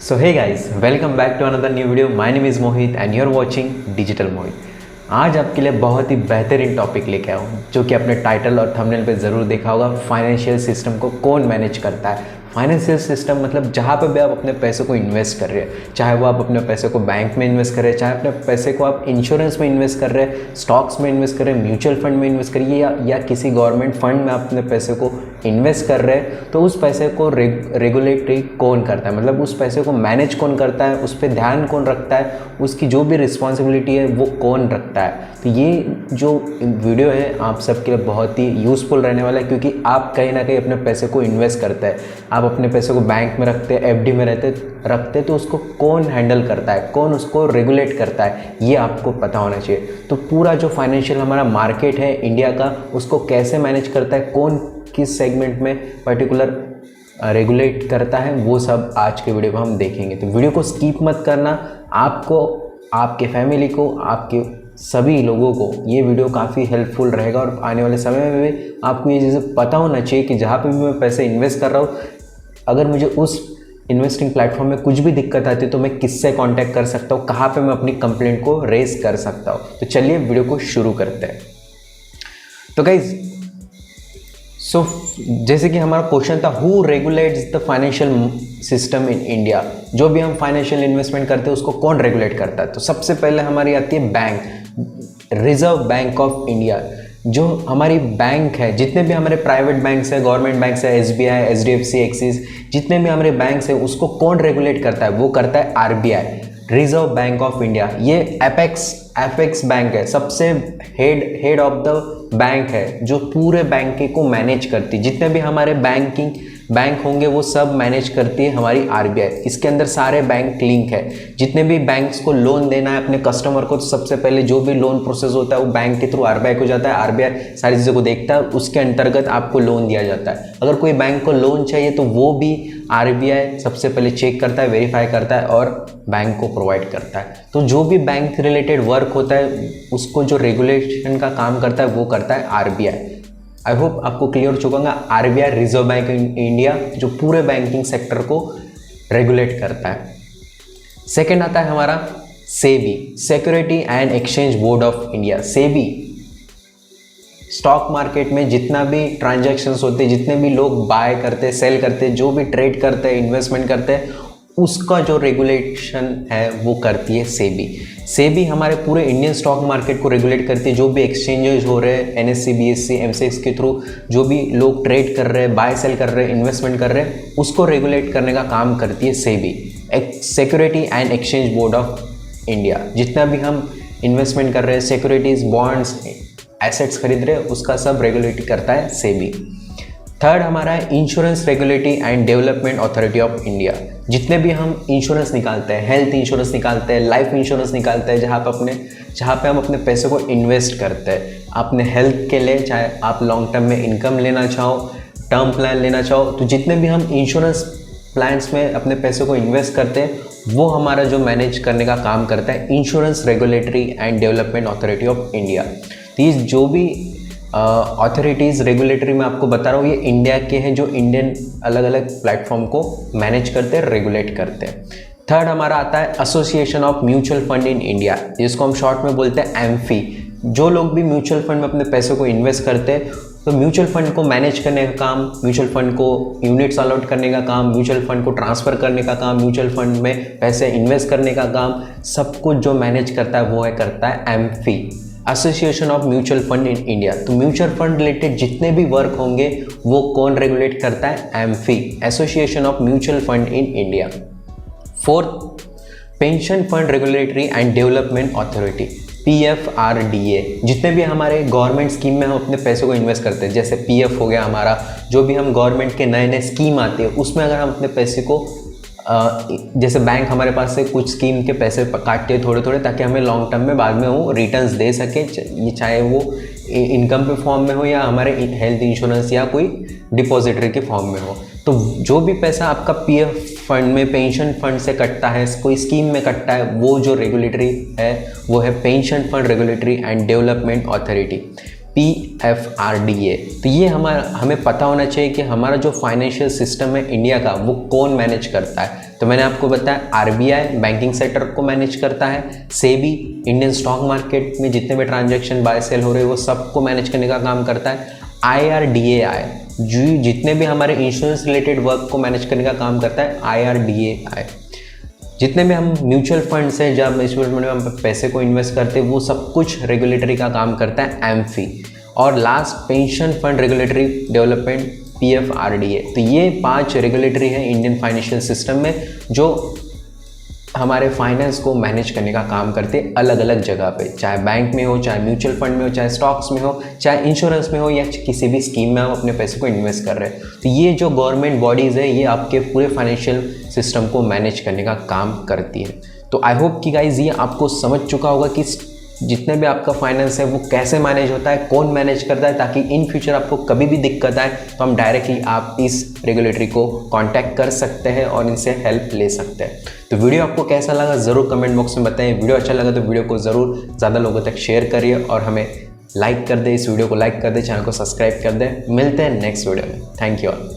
So hey guys, welcome back to another new video. My name is Mohit and you're watching Digital Mohit. आज आपके लिए बहुत ही बेहतरीन topic लेके आया हूँ जो कि आपने टाइटल और थंबनेल पे ज़रूर देखा होगा। फाइनेंशियल सिस्टम को कौन मैनेज करता है। फाइनेंशियल सिस्टम मतलब जहाँ पे भी आप अपने पैसे को इन्वेस्ट कर रहे हैं, चाहे वो आप अपने पैसे को बैंक में इन्वेस्ट कर रहे हैं, चाहे अपने पैसे को आप इंश्योरेंस में इन्वेस्ट कर रहे हैं, स्टॉक्स में इन्वेस्ट कर रहे हैं, म्यूचुअल फंड में इन्वेस्ट करिए या किसी गवर्नमेंट फंड में आप अपने पैसे को इन्वेस्ट कर रहे हैं, तो उस पैसे को रेगुलेटरी कौन करता है, मतलब उस पैसे को मैनेज कौन करता है, उस पर ध्यान कौन रखता है, उसकी जो भी रिस्पॉन्सिबिलिटी है वो कौन रखता है। तो ये जो वीडियो है आप सबके लिए बहुत ही यूज़फुल रहने वाला है, क्योंकि आप कहीं ना कहीं अपने पैसे को इन्वेस्ट करते हैं, आप अपने पैसे को बैंक में रखते हैं, एफडी में रखते तो उसको कौन हैंडल करता है, कौन उसको रेगुलेट करता है, ये आपको पता होना चाहिए। तो पूरा जो फाइनेंशियल हमारा मार्केट है इंडिया का, उसको कैसे मैनेज करता है, कौन किस सेगमेंट में पर्टिकुलर रेगुलेट करता है, वो सब आज के वीडियो में हम देखेंगे। तो वीडियो को स्किप मत करना। आपको, आपके फैमिली को, आपके सभी लोगों को ये वीडियो काफ़ी हेल्पफुल रहेगा और आने वाले समय में भी आपको ये चीज़ें पता होना चाहिए कि जहाँ पे भी मैं पैसे इन्वेस्ट कर रहा हूँ, अगर मुझे उस इन्वेस्टिंग प्लेटफॉर्म में कुछ भी दिक्कत आती है तो मैं किससे कांटेक्ट कर सकता हूँ, कहाँ पे मैं अपनी कंप्लेंट को रेज कर सकता हूँ। तो चलिए वीडियो को शुरू करते हैं। तो गाइज जैसे कि हमारा क्वेश्चन था, who regulates the financial system in India. जो भी हम फाइनेंशियल इन्वेस्टमेंट करते हैं उसको कौन रेगुलेट करता है। तो सबसे पहले हमारी आती है bank, reserve bank of India. जो हमारी बैंक है, जितने भी हमारे प्राइवेट बैंक्स है, गवर्नमेंट बैंक्स है, एसबीआई, एचडीएफसी, एक्सिस, जितने भी हमारे बैंक्स है उसको कौन रेगुलेट करता है, वो करता है RBI, reserve bank of India. ये एपेक्स बैंक है, सबसे हेड ऑफ द बैंक है जो पूरे बैंक को मैनेज करती है। जितने भी हमारे बैंक होंगे वो सब मैनेज करती है हमारी आरबीआई। इसके अंदर सारे बैंक लिंक है। जितने भी बैंक्स को लोन देना है अपने कस्टमर को, तो सबसे पहले जो भी लोन प्रोसेस होता है वो बैंक के थ्रू आरबीआई को जाता है। आरबीआई सारी चीज़ों को देखता है, उसके अंतर्गत आपको लोन दिया जाता है। अगर कोई बैंक को लोन चाहिए तो वो भी आरबीआई सबसे पहले चेक करता है, वेरीफाई करता है और बैंक को प्रोवाइड करता है। तो जो भी बैंक रिलेटेड वर्क होता है उसको जो रेगुलेशन का काम करता है वो करता है आरबीआई। आई होप आपको क्लियर हो चुका होगा। आरबीआई, रिजर्व बैंक इंडिया, जो पूरे बैंकिंग सेक्टर को रेगुलेट करता है। सेकंड आता है हमारा SEBI, security and exchange board of India. SEBI stock market में जितना भी ट्रांजैक्शंस होते हैं, जितने भी लोग बाय करते हैं, सेल करते हैं, जो भी ट्रेड करते हैं, इन्वेस्टमेंट करते हैं, उसका जो रेगुलेशन है वो करती है सेबी। सेबी हमारे पूरे इंडियन स्टॉक मार्केट को रेगुलेट करती है। जो भी एक्सचेंजेस हो रहे हैं एनएससी, बीएससी, एमसेक्स के थ्रू जो भी लोग ट्रेड कर रहे हैं, बाय सेल कर रहे हैं, इन्वेस्टमेंट कर रहे हैं, उसको रेगुलेट करने का काम करती है SEBI, security and exchange board of India. जितना भी हम इन्वेस्टमेंट कर रहे हैं, सिक्योरिटीज, बॉन्ड्स, एसेट्स खरीद रहे हैं, उसका सब रेगुलेट करता है सेबी। थर्ड हमारा है insurance regulatory and development authority of India. जितने भी हम इंश्योरेंस निकालते हैं, हेल्थ इंश्योरेंस निकालते हैं, लाइफ इंश्योरेंस निकालते हैं, जहाँ पे हम अपने पैसे को इन्वेस्ट करते हैं अपने हेल्थ के लिए, चाहे आप लॉन्ग टर्म में इनकम लेना चाहो, टर्म प्लान लेना चाहो, तो जितने भी हम इंश्योरेंस प्लान्स में अपने पैसे को इन्वेस्ट करते हैं वो हमारा जो मैनेज करने का काम करता है insurance regulatory and development authority of India. तो ये जो भी अथॉरिटीज़ रेगुलेटरी में आपको बता रहा हूँ, ये इंडिया के हैं जो इंडियन अलग अलग प्लेटफॉर्म को मैनेज करते हैं, रेगुलेट करते हैं। थर्ड हमारा आता है association of mutual fund in India, जिसको हम शॉर्ट में बोलते हैं एम्फी। जो लोग भी म्यूचुअल फंड में अपने पैसों को इन्वेस्ट करते हैं, तो म्यूचुअल फंड को मैनेज करने का काम, म्यूचुअल फंड को यूनिट्स अलॉट करने का काम, म्यूचुअल फंड को ट्रांसफ़र करने का काम, म्यूचुअल फंड में पैसे इन्वेस्ट करने का काम, सब कुछ जो मैनेज करता है वो करता है amphi, association of mutual fund in India. तो म्यूचुअल फंड रिलेटेड जितने भी वर्क होंगे वो कौन रेगुलेट करता है, amphi, association of mutual fund in India. Fourth, pension fund regulatory and development authority, PFRDA. जितने भी हमारे गवर्नमेंट स्कीम में हम अपने पैसों को इन्वेस्ट करते हैं, जैसे पीएफ हो गया हमारा, जो भी हम गवर्नमेंट के नए नए स्कीम आते हैं उसमें अगर हम अपने पैसे को जैसे बैंक हमारे पास से कुछ स्कीम के पैसे काटते हैं थोड़े थोड़े, ताकि हमें लॉन्ग टर्म में बाद में वो रिटर्न्स दे सके, ये चाहे वो इनकम के फॉर्म में हो या हमारे हेल्थ इंश्योरेंस या कोई डिपॉजिटरी के फॉर्म में हो। तो जो भी पैसा आपका पीएफ फंड में, पेंशन फंड से कटता है, कोई स्कीम में कटता है, वो जो रेगुलेटरी है वो है pension fund regulatory and development authority, PFRDA। तो ये हमें पता होना चाहिए कि हमारा जो फाइनेंशियल सिस्टम है इंडिया का वो कौन मैनेज करता है। तो मैंने आपको बताया RBI बैंकिंग सेक्टर को मैनेज करता है, सेबी इंडियन स्टॉक मार्केट में जितने भी ट्रांजैक्शन बाय सेल हो रहे हैं वो सबको मैनेज करने का काम करता है, IRDAI जो जितने भी हमारे इंश्योरेंस रिलेटेड वर्क को मैनेज करने का काम करता है, IRDAI। जितने भी हम म्यूचुअल फंड्स हैं जब म्यूचुअल फंड में हम पैसे को इन्वेस्ट करते हैं वो सब कुछ रेगुलेटरी का काम करता है, AMFI। और last pension fund regulatory development, PFRDA। तो ये 5 रेगुलेटरी है इंडियन फाइनेंशियल सिस्टम में जो हमारे फाइनेंस को मैनेज करने का काम करते हैं अलग अलग जगह पे, चाहे बैंक में हो, चाहे म्यूचुअल फंड में हो, चाहे स्टॉक्स में हो, चाहे इंश्योरेंस में हो, या किसी भी स्कीम में हम अपने पैसे को इन्वेस्ट कर रहे हैं। तो ये जो गवर्नमेंट बॉडीज़ है ये आपके पूरे फाइनेंशियल सिस्टम को मैनेज करने का काम करती है। तो आई होप कि गाइज ये आपको समझ चुका होगा कि जितने भी आपका फाइनेंस है वो कैसे मैनेज होता है, कौन मैनेज करता है, ताकि इन फ्यूचर आपको कभी भी दिक्कत आए तो हम डायरेक्टली आप इस रेगुलेटरी को कांटेक्ट कर सकते हैं और इनसे हेल्प ले सकते हैं। तो वीडियो आपको कैसा लगा ज़रूर कमेंट बॉक्स में बताएं। वीडियो अच्छा लगा तो वीडियो को ज़रूर ज़्यादा लोगों तक शेयर करिए और हमें लाइक कर दें, इस वीडियो को लाइक कर दें, चैनल को सब्सक्राइब कर दें। मिलते हैं नेक्स्ट वीडियो में। Thank you all.